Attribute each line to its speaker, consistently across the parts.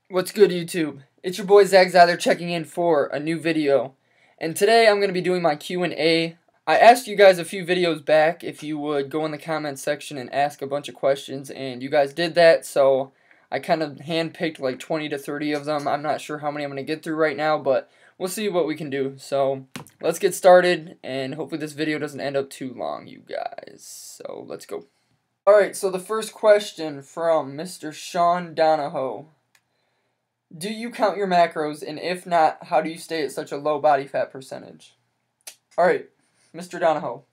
Speaker 1: What's good, YouTube? It's your boy Zeiler checking in for a new video. And today I'm going to be doing my Q&A. I asked you guys a few videos back if you would go in the comment section and ask a bunch of questions, and you guys did that, so I kind of handpicked like 20 to 30 of them. I'm not sure how many I'm going to get through right now, but we'll see what we can do. So let's get started, and hopefully this video doesn't end up too long, you guys. So let's go. Alright, so the first question from Mr. Sean Donahoe. Do you count your macros, and if not, how do you stay at such a low body fat percentage? Alright, Mr. Donahoe.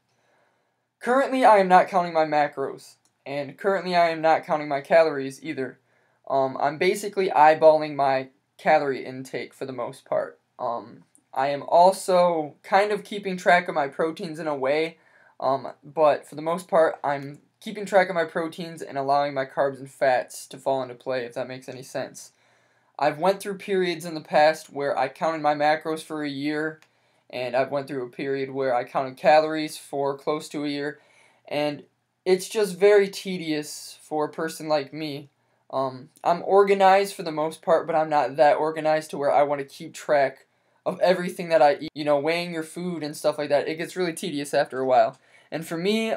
Speaker 1: Currently, I am not counting my macros, and currently I am not counting my calories either. I'm basically eyeballing my calorie intake for the most part. I am also kind of keeping track of my proteins in a way, but for the most part, I'm keeping track of my proteins and allowing my carbs and fats to fall into play, if that makes any sense. I've went through periods in the past where I counted my macros for a year, and I've went through a period where I counted calories for close to a year, and it's just very tedious for a person like me. I'm organized for the most part, but I'm not that organized to where I want to keep track of everything that I eat. You know, weighing your food and stuff like that, it gets really tedious after a while. And for me,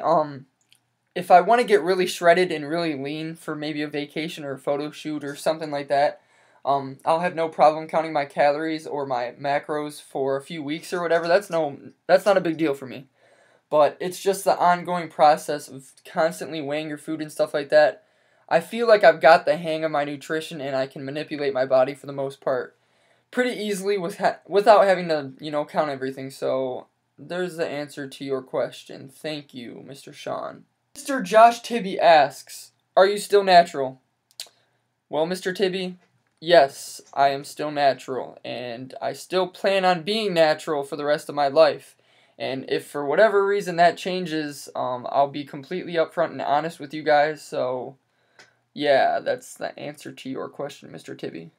Speaker 1: if I want to get really shredded and really lean for maybe a vacation or a photo shoot or something like that, I'll have no problem counting my calories or my macros for a few weeks or whatever. That's not a big deal for me. But it's just the ongoing process of constantly weighing your food and stuff like that. I feel like I've got the hang of my nutrition, and I can manipulate my body for the most part pretty easily without having to, count everything. So there's the answer to your question. Thank you, Mr. Sean. Mr. Josh Tibby asks, are you still natural? Well, Mr. Tibby, yes, I am still natural, and I still plan on being natural for the rest of my life. And if for whatever reason that changes, I'll be completely upfront and honest with you guys. So, yeah, that's the answer to your question, Mr. Tibby.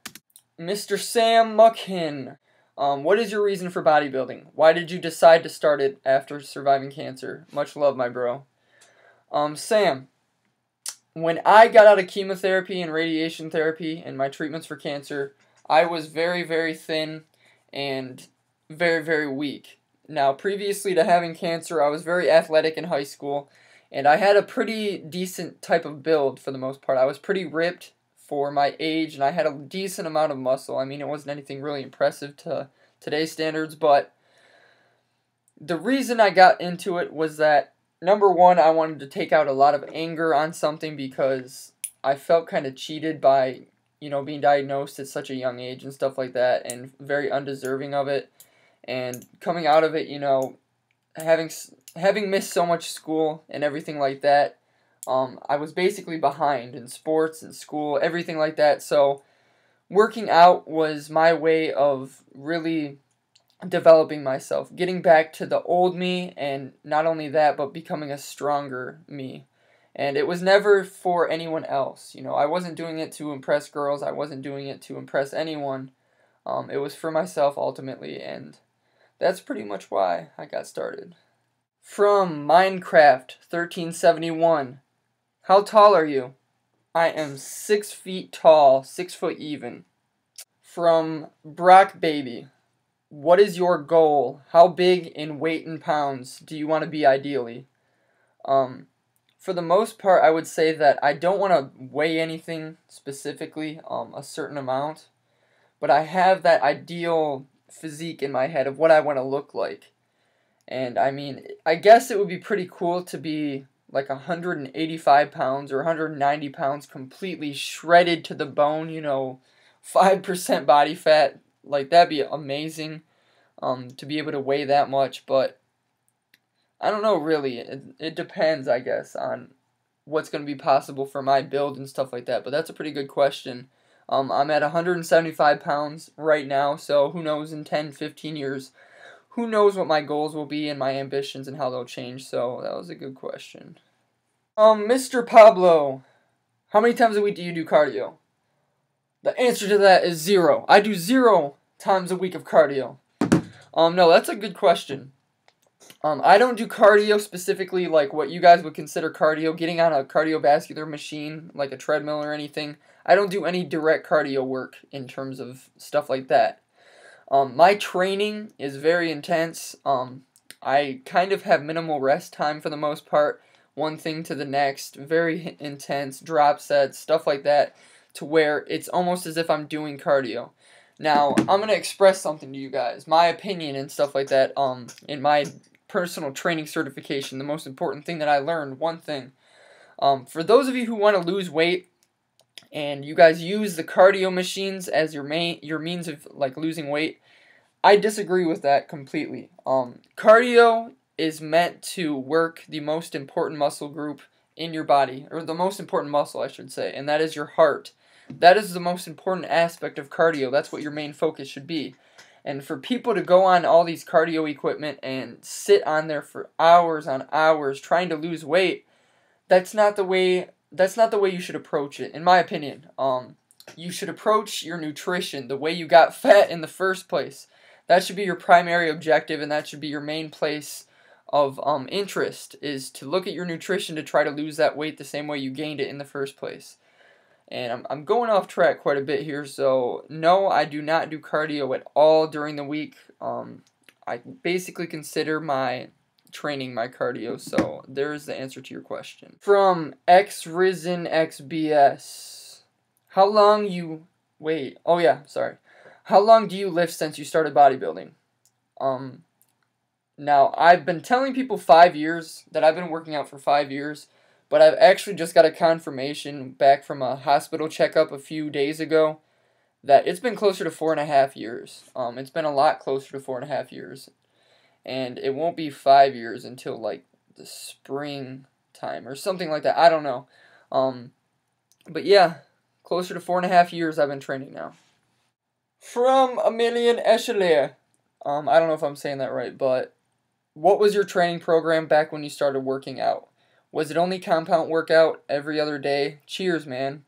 Speaker 1: Mr. Sam Muckhin, what is your reason for bodybuilding? Why did you decide to start it after surviving cancer? Much love, my bro. Sam, when I got out of chemotherapy and radiation therapy and my treatments for cancer, I was very, very thin and very, very weak. Now, previously to having cancer, I was very athletic in high school, and I had a pretty decent type of build for the most part. I was pretty ripped for my age, and I had a decent amount of muscle. I mean, it wasn't anything really impressive to today's standards, but the reason I got into it was that, number one, I wanted to take out a lot of anger on something because I felt kind of cheated by, being diagnosed at such a young age and stuff like that, and very undeserving of it. And coming out of it, having missed so much school and everything like that, I was basically behind in sports and school, everything like that. So working out was my way of really developing myself, getting back to the old me, and not only that, but becoming a stronger me. And it was never for anyone else. I wasn't doing it to impress girls. I wasn't doing it to impress anyone. It was for myself ultimately, and that's pretty much why I got started. From Minecraft 1371, how tall are you? I am 6 feet tall, 6 foot even. From Brock Baby, what is your goal? How big in weight and pounds do you want to be ideally? For the most part, I would say that I don't want to weigh anything specifically, a certain amount, but I have that ideal physique in my head of what I want to look like. And I mean, I guess it would be pretty cool to be like 185 pounds or 190 pounds completely shredded to the bone, 5% body fat. Like, that'd be amazing, to be able to weigh that much, but I don't know, really. It depends, I guess, on what's going to be possible for my build and stuff like that, but that's a pretty good question. I'm at 175 pounds right now, so who knows in 10, 15 years, who knows what my goals will be and my ambitions and how they'll change, so that was a good question. Mr. Pablo, how many times a week do you do cardio? The answer to that is 0. I do 0 times a week of cardio. No, that's a good question. I don't do cardio specifically like what you guys would consider cardio, getting on a cardiovascular machine like a treadmill or anything. I don't do any direct cardio work in terms of stuff like that. My training is very intense. I kind of have minimal rest time for the most part. One thing to the next, very intense drop sets, stuff like that, to where it's almost as if I'm doing cardio. Now, I'm going to express something to you guys, my opinion and stuff like that. In my personal training certification, the most important thing that I learned, one thing. For those of you who want to lose weight, and you guys use the cardio machines as your means of like losing weight, I disagree with that completely. Cardio is meant to work the most important muscle group in your body, or the most important muscle, I should say, and that is your heart. That is the most important aspect of cardio. That's what your main focus should be. And for people to go on all these cardio equipment and sit on there for hours on hours trying to lose weight, that's not the way you should approach it, in my opinion. You should approach your nutrition the way you got fat in the first place. That should be your primary objective, and that should be your main place of interest, is to look at your nutrition to try to lose that weight the same way you gained it in the first place. And I'm going off track quite a bit here, so no, I do not do cardio at all during the week. I basically consider my training my cardio, so there's the answer to your question. From XRisenXBS, how long do you lift since you started bodybuilding? Now, I've been telling people 5 years, that I've been working out for 5 years, but I've actually just got a confirmation back from a hospital checkup a few days ago that it's been closer to 4.5 years. It's been a lot closer to 4.5 years. And it won't be 5 years until like the spring time or something like that. I don't know. But yeah, closer to 4.5 years I've been training now. From Emilian Echeler. I don't know if I'm saying that right, but what was your training program back when you started working out? Was it only compound workout every other day? Cheers, man.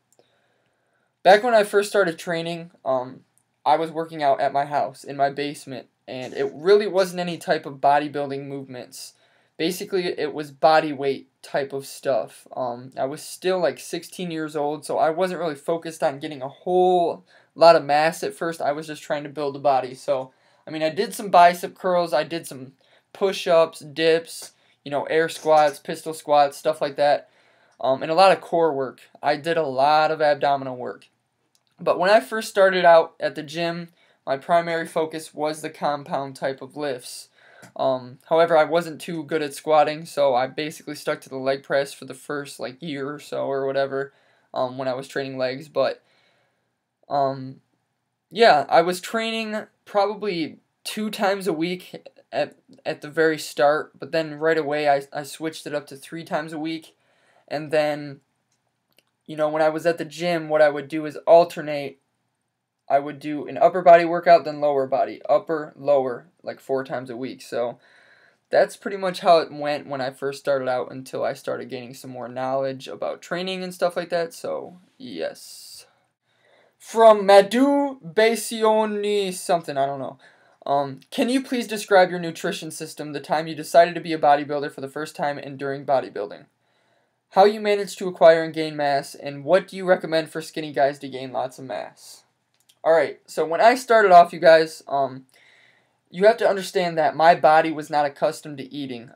Speaker 1: Back when I first started training, I was working out at my house in my basement, and it really wasn't any type of bodybuilding movements. Basically, it was body weight type of stuff. I was still like 16 years old, so I wasn't really focused on getting a whole lot of mass at first. I was just trying to build a body. So, I mean, I did some bicep curls, I did some push-ups, dips, air squats, pistol squats, stuff like that, and a lot of core work. I did a lot of abdominal work. But when I first started out at the gym, my primary focus was the compound type of lifts. However, I wasn't too good at squatting, so I basically stuck to the leg press for the first year or so or whatever when I was training legs. But yeah, I was training probably 2 times a week at the very start, but then right away I switched it up to 3 times a week. And then, when I was at the gym, what I would do is alternate. I would do an upper body workout, then lower body, upper, lower, like 4 times a week. So that's pretty much how it went when I first started out until I started gaining some more knowledge about training and stuff like that. So, yes. From Madhu Basioni something, I don't know. Can you please describe your nutrition system, the time you decided to be a bodybuilder for the first time and during bodybuilding? How you managed to acquire and gain mass, and what do you recommend for skinny guys to gain lots of mass? Alright, so when I started off, you guys, you have to understand that my body was not accustomed to eating.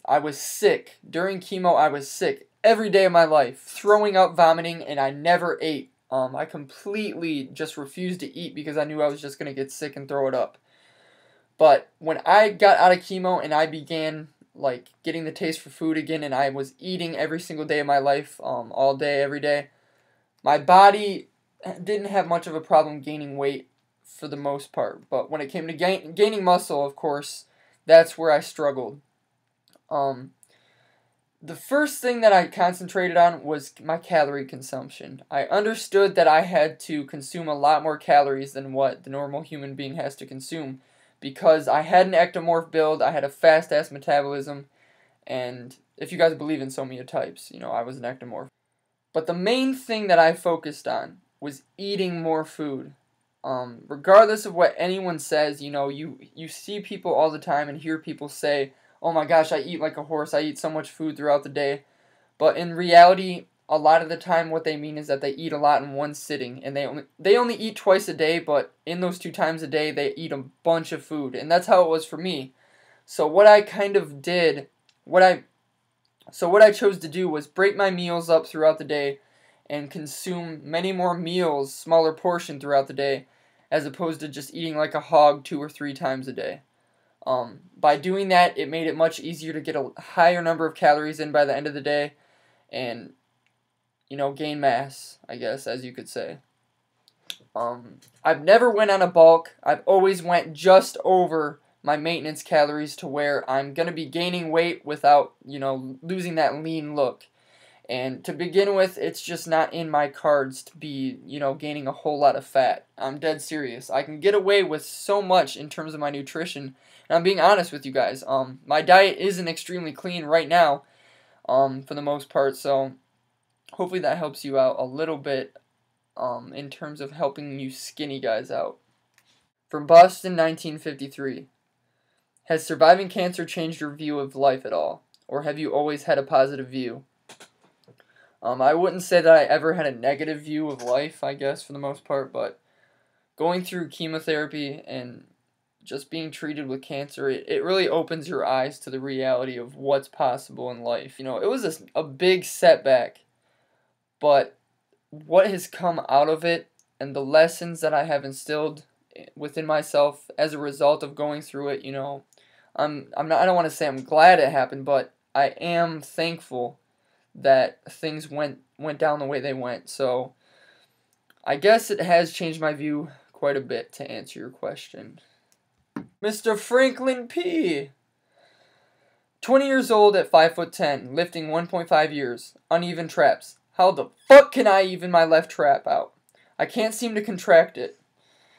Speaker 1: I was sick. During chemo, I was sick every day of my life, throwing up, vomiting, and I never ate. I completely just refused to eat because I knew I was just going to get sick and throw it up. But when I got out of chemo and I began getting the taste for food again, and I was eating every single day of my life, all day, every day, my body didn't have much of a problem gaining weight for the most part. But when it came to gaining muscle, of course, that's where I struggled. The first thing that I concentrated on was my calorie consumption. I understood that I had to consume a lot more calories than what the normal human being has to consume, because I had an ectomorph build, I had a fast-ass metabolism, and if you guys believe in somatotypes, I was an ectomorph. But the main thing that I focused on was eating more food. Regardless of what anyone says, you see people all the time and hear people say, oh my gosh, I eat like a horse, I eat so much food throughout the day. But in reality, a lot of the time what they mean is that they eat a lot in one sitting, and they only eat twice a day, but in those 2 times a day they eat a bunch of food, and that's how it was for me. So what I kind of did, what I chose to do was break my meals up throughout the day and consume many more meals, smaller portion throughout the day, as opposed to just eating like a hog 2 or 3 times a day. By doing that, it made it much easier to get a higher number of calories in by the end of the day and, gain mass, I guess, as you could say. I've never went on a bulk. I've always went just over my maintenance calories to where I'm going to be gaining weight without, losing that lean look. And to begin with, it's just not in my cards to be, gaining a whole lot of fat. I'm dead serious. I can get away with so much in terms of my nutrition. And I'm being honest with you guys. My diet isn't extremely clean right now, for the most part. So hopefully that helps you out a little bit, in terms of helping you skinny guys out. From Boston, 1953. Has surviving cancer changed your view of life at all? Or have you always had a positive view? I wouldn't say that I ever had a negative view of life, I guess, for the most part, but going through chemotherapy and just being treated with cancer, it really opens your eyes to the reality of what's possible in life. It was a big setback, but what has come out of it and the lessons that I have instilled within myself as a result of going through it, I don't want to say I'm glad it happened, but I am thankful that things went down the way they went. So I guess it has changed my view quite a bit, to answer your question. Mr. Franklin P. 20 years old at 5'10", lifting 1.5 years, uneven traps. How the fuck can I even my left trap out? I can't seem to contract it.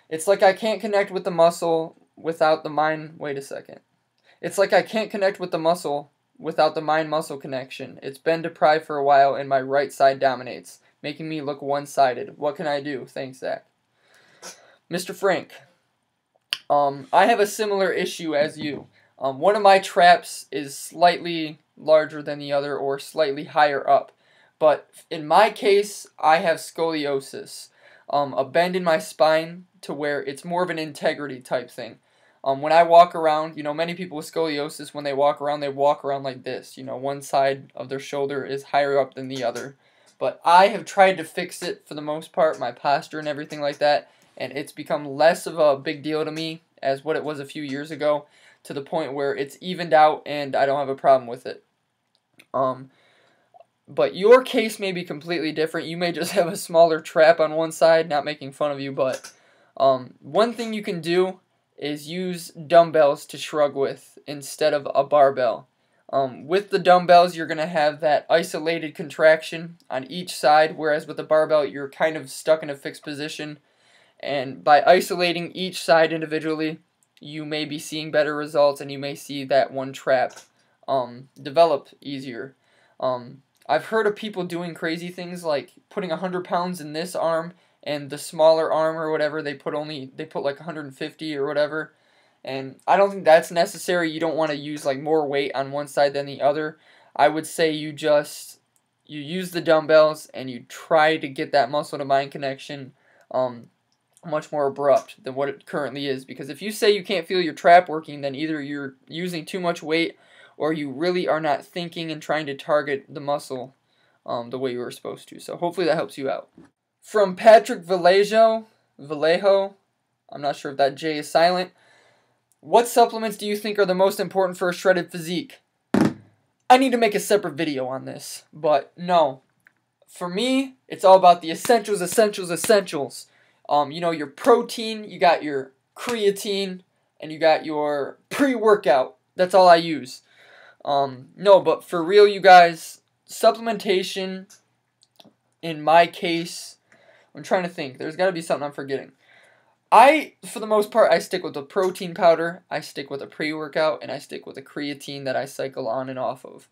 Speaker 1: It's like I can't connect with the muscle without the mind. Wait a second. It's like I can't connect with the muscle without the mind-muscle connection. It's been deprived for a while and my right side dominates, making me look one-sided. What can I do? Thanks, Zach. Mr. Frank. I have a similar issue as you. One of my traps is slightly larger than the other or slightly higher up. But in my case, I have scoliosis. A bend in my spine to where it's more of an integrity type thing. When I walk around, many people with scoliosis, when they walk around like this. One side of their shoulder is higher up than the other. But I have tried to fix it for the most part, my posture and everything like that, and it's become less of a big deal to me as what it was a few years ago, to the point where it's evened out and I don't have a problem with it. But your case may be completely different. You may just have a smaller trap on one side, not making fun of you, but one thing you can do is use dumbbells to shrug with instead of a barbell. With the dumbbells, you're going to have that isolated contraction on each side, whereas with the barbell, you're kind of stuck in a fixed position. And by isolating each side individually, you may be seeing better results, and you may see that one trap develop easier. I've heard of people doing crazy things like putting 100 pounds in this arm, and the smaller arm or whatever, they put like 150 or whatever. And I don't think that's necessary. You don't want to use like more weight on one side than the other. I would say you use the dumbbells and you try to get that muscle to mind connection much more abrupt than what it currently is. Because if you say you can't feel your trap working, then either you're using too much weight or you really are not thinking and trying to target the muscle the way you were supposed to. So hopefully that helps you out. From Patrick Vallejo, I'm not sure if that J is silent. What supplements do you think are the most important for a shredded physique? I need to make a separate video on this, but no. For me, it's all about the essentials. Your protein, you got your creatine, and you got your pre-workout. That's all I use. No, but for real, you guys, supplementation, in my case, I'm trying to think. There's got to be something I'm forgetting. For the most part, I stick with the protein powder, I stick with a pre-workout, and I stick with a creatine that I cycle on and off of.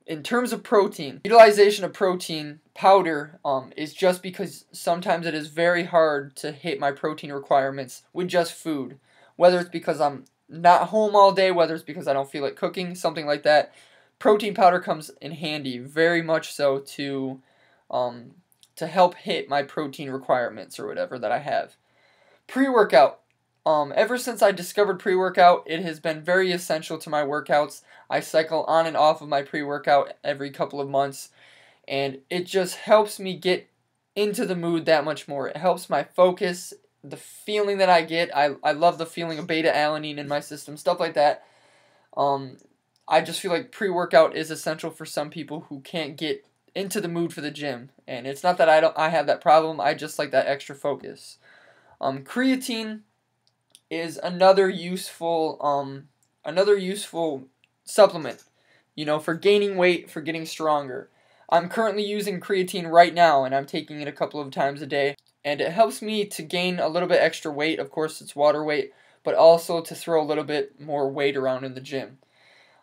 Speaker 1: In terms of protein, utilization of protein powder is just because sometimes it is very hard to hit my protein requirements with just food. Whether it's because I'm not home all day, whether it's because I don't feel like cooking, something like that. protein powder comes in handy, very much so, to help hit my protein requirements or whatever that I have. Pre-workout. Ever since I discovered pre-workout, it has been very essential to my workouts. I cycle on and off of my pre-workout every couple of months, and it just helps me get into the mood that much more. It helps my focus, the feeling that I get. I love the feeling of beta-alanine in my system, stuff like that. I just feel like pre-workout is essential for some people who can't get into the mood for the gym, and it's not that I have that problem. I just like that extra focus. Creatine is another useful supplement, for gaining weight, for getting stronger. I'm currently using creatine right now, and I'm taking it a couple of times a day, and it helps me to gain a little bit extra weight. Of course, it's water weight, but also to throw a little bit more weight around in the gym.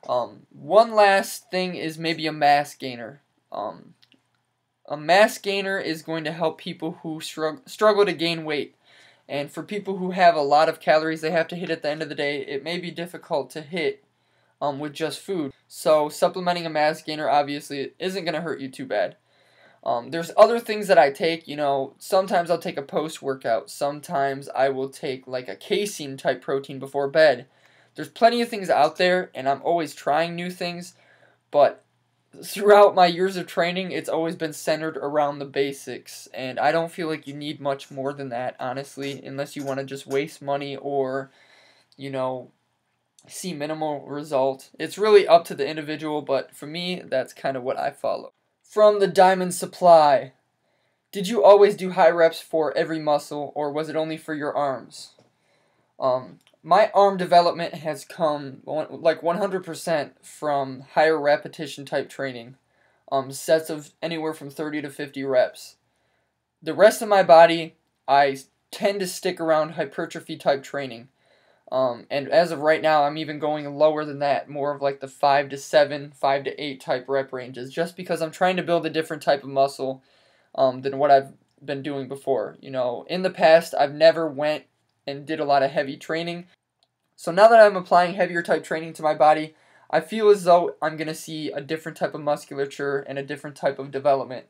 Speaker 1: One last thing is maybe a mass gainer. A mass gainer is going to help people who struggle to gain weight. And for people who have a lot of calories they have to hit at the end of the day, it may be difficult to hit with just food. So supplementing a mass gainer obviously isn't going to hurt you too bad. There's other things that I take. Sometimes I'll take a post-workout. Sometimes I will take like a casein type protein before bed. There's plenty of things out there, and I'm always trying new things. But throughout my years of training, it's always been centered around the basics, and I don't feel like you need much more than that, honestly, unless you want to just waste money or, see minimal result. It's really up to the individual, but for me, that's kind of what I follow. From the Diamond Supply, did you always do high reps for every muscle, or was it only for your arms? My arm development has come like 100% from higher repetition type training, sets of anywhere from 30 to 50 reps. The rest of my body, I tend to stick around hypertrophy type training, and as of right now, I'm even going lower than that, more of like the 5 to 7, 5 to 8 type rep ranges, just because I'm trying to build a different type of muscle than what I've been doing before. In the past, I've never went and did a lot of heavy training. So now that I'm applying heavier type training to my body, I feel as though I'm going to see a different type of musculature and a different type of development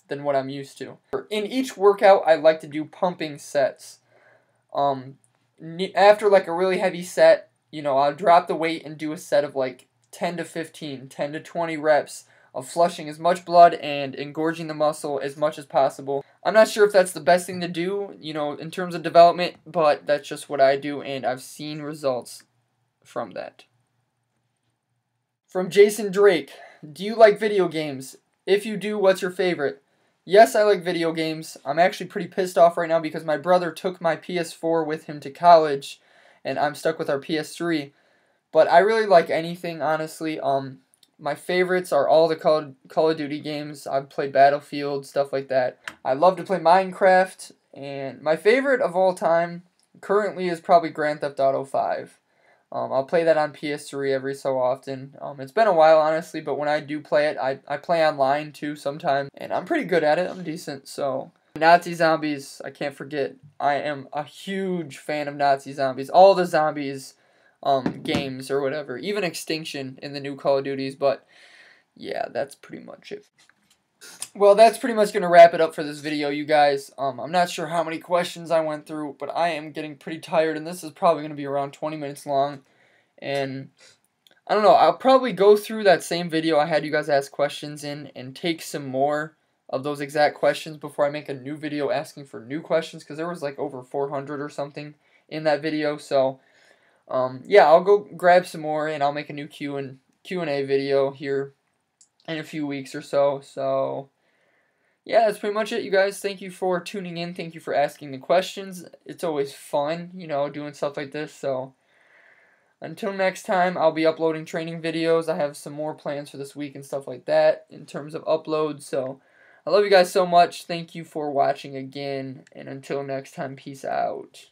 Speaker 1: than what I'm used to. In each workout, I like to do pumping sets. After like a really heavy set, I'll drop the weight and do a set of like 10 to 15, 10 to 20 reps of flushing as much blood and engorging the muscle as much as possible. I'm not sure if that's the best thing to do, in terms of development, but that's just what I do, and I've seen results from that. From Jason Drake, do you like video games? If you do, what's your favorite? Yes, I like video games. I'm actually pretty pissed off right now because my brother took my PS4 with him to college, and I'm stuck with our PS3. But I really like anything, honestly. My favorites are all the Call of Duty games. I've played Battlefield, stuff like that. I love to play Minecraft, and my favorite of all time currently is probably Grand Theft Auto 5. I'll play that on PS3 every so often. It's been a while, honestly, but when I do play it, I play online too sometimes, and I'm pretty good at it. I'm decent, so. Nazi Zombies, I can't forget. I am a huge fan of Nazi Zombies. All the zombies games or whatever, even Extinction in the new Call of Duties, but yeah, that's pretty much it. Well, that's pretty much going to wrap it up for this video, you guys. I'm not sure how many questions I went through, but I am getting pretty tired, and this is probably going to be around 20 minutes long, and I don't know, I'll probably go through that same video I had you guys ask questions in and take some more of those exact questions before I make a new video asking for new questions, because there was like over 400 or something in that video, so yeah, I'll go grab some more, and I'll make a new Q&A video here in a few weeks or so. So, yeah, that's pretty much it, you guys. Thank you for tuning in. Thank you for asking the questions. It's always fun, doing stuff like this. So, until next time, I'll be uploading training videos. I have some more plans for this week and stuff like that in terms of uploads. So, I love you guys so much. Thank you for watching again, and until next time, peace out.